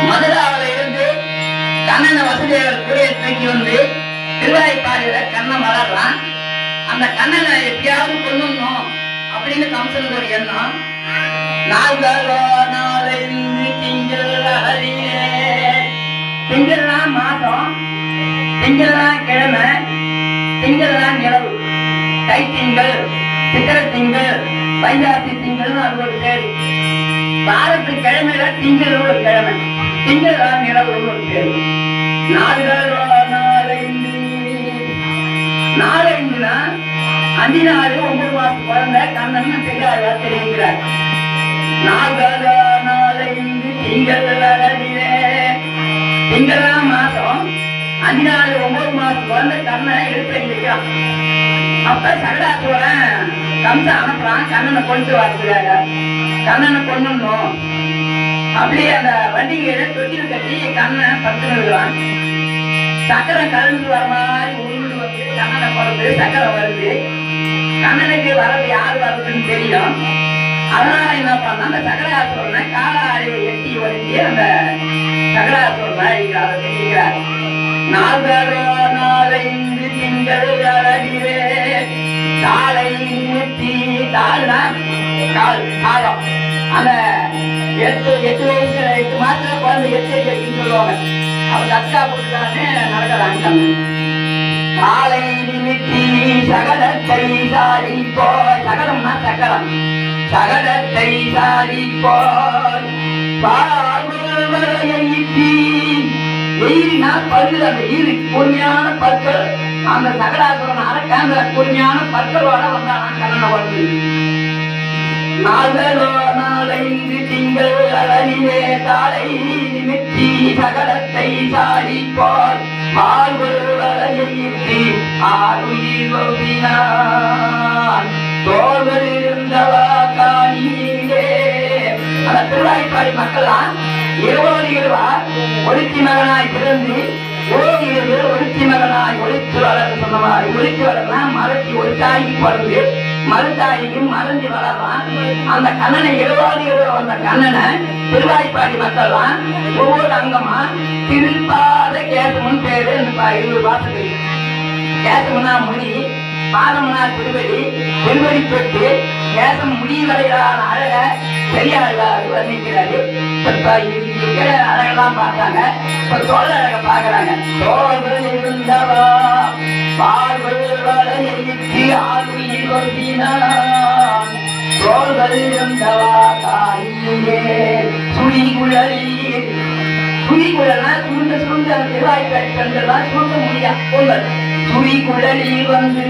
மதுராவில இருந்து கண்ணனை வசுதேவர் கூடையை தூக்கி வந்து திருவாய்ப்பாடியில கண்ணன் வளர்றான். அந்த கண்ணனை எப்படியாவது கொள்ளணும் அப்படின்னு கம்சனுக்கு ஒரு எண்ணம். திங்கள்லாம் மாதம், திங்கள்லாம் கிழமை, திங்கள்லாம் நிலவு, தை திங்கள், சித்திர திங்கள், வைகாசி திங்கள்னு அது ஒரு பேரு. வாரத்து கிழமையில திங்கள் ஒரு கிழமை, திங்கள் நிலவு ஒரு பேரு. நாலஞ்சுனா 5 நாள் 9 மாசம் குழந்தை கண்ணன் பெரியாரா தெரிவிக்கிறார். 4 திங்கள் திங்களாம் மாசம் 5 நாள் 9 மாசம் குழந்தை கண்ணனை எடுத்து வைக்கிறான். அப்ப சகடாசுரன் கம்சன் அனுப்புறான் கண்ணனை கொண்டு வரதுக்காக. கண்ணனை கொண்டுணும் அப்படியே அந்த வண்டிகையில தொட்டில் கட்டி கண்ணனை பத்து நிறுவான். சக்கரம் கலந்து வர மாதிரி உருண்டு வந்து கண்ணனை பிறந்து சக்கரம் வருது. கண்ணனுக்கு வரது யாரு வருதுன்னு தெரியும். அதனால என்ன பண்ண அந்த சகடாசுரனை காலாடியை எட்டி வருத்தி அந்த சகடாசுரனை அதை தெரிவிக்கிறார். 4 திங்கள் அழகிலே காலை நிறுத்தி தாழ்னா கால் காலம் அந்த 8 வயசுல 8 மாசத்துல குழந்தை 8 சொல்லுவாங்க. அவங்க அக்கா போட்டுக்கான்னு நடக்கிறாங்க. காலை நிறுத்தி சகலத்தை சாரி போ, சகலம்னா சக்கரம், சகலத்தை சாரி போய் ஈரினா பல்லு, அந்த ஈரு கூர்மையான பற்கள், அந்த சகடாசுரன் அரக்க அந்த கூர்மையான பற்களோட வந்தானா கண்ணனை வந்து. 4 திங்கள் அழகிலே காலை நிமித்தி சகலத்தை சாரி போல் வாழ்வரையிட்டு ஆறுயிர் தோல்கள் இருந்தவா காணியே. அந்த திருவாய்ப்பாடி மக்கள்லாம் 20 இருவார் ஒருத்தி மகனாய் பிறந்து ஒருத்தி மகனாய் ஒழித்து வளர்ந்து சொன்ன மாதிரி ஒழித்து வளர்னா மறைச்சி ஒரு தாய்க்கு பிறந்து மறுத்தாய்க்கு மறைஞ்சு வளர்றான். அந்த கண்ணனை 20 அந்த கண்ணனை திருவாய்ப்பாடி மக்கள்லாம் ஒவ்வொரு அங்கமா திருப்பாத கேசவன் பேரு. 20 பாசத்துக்கு கேசவனா முடி, பாதம்னா திருவடி, திருவடி தொட்டு கேசம் முடி வரையிலான அழக பெரியார் வர்ணிக்கிறாரு. அழகெல்லாம் பார்த்தாங்க, இப்ப தோல் அழக பாக்குறாங்க. தோல்கள் இருந்தவா பார்வைக்கு ஆளுயிர் வருதினான், தோல்கள் இருந்தவா காயிலே சுழிகுழலி. சுழிகுழல்னா சுருண்ட சுருண்ட திருவாய்ப்பாடி பெண்கள்லாம் சுருண்ட முடியா பொங்கல். சுழிகுழலில் வந்து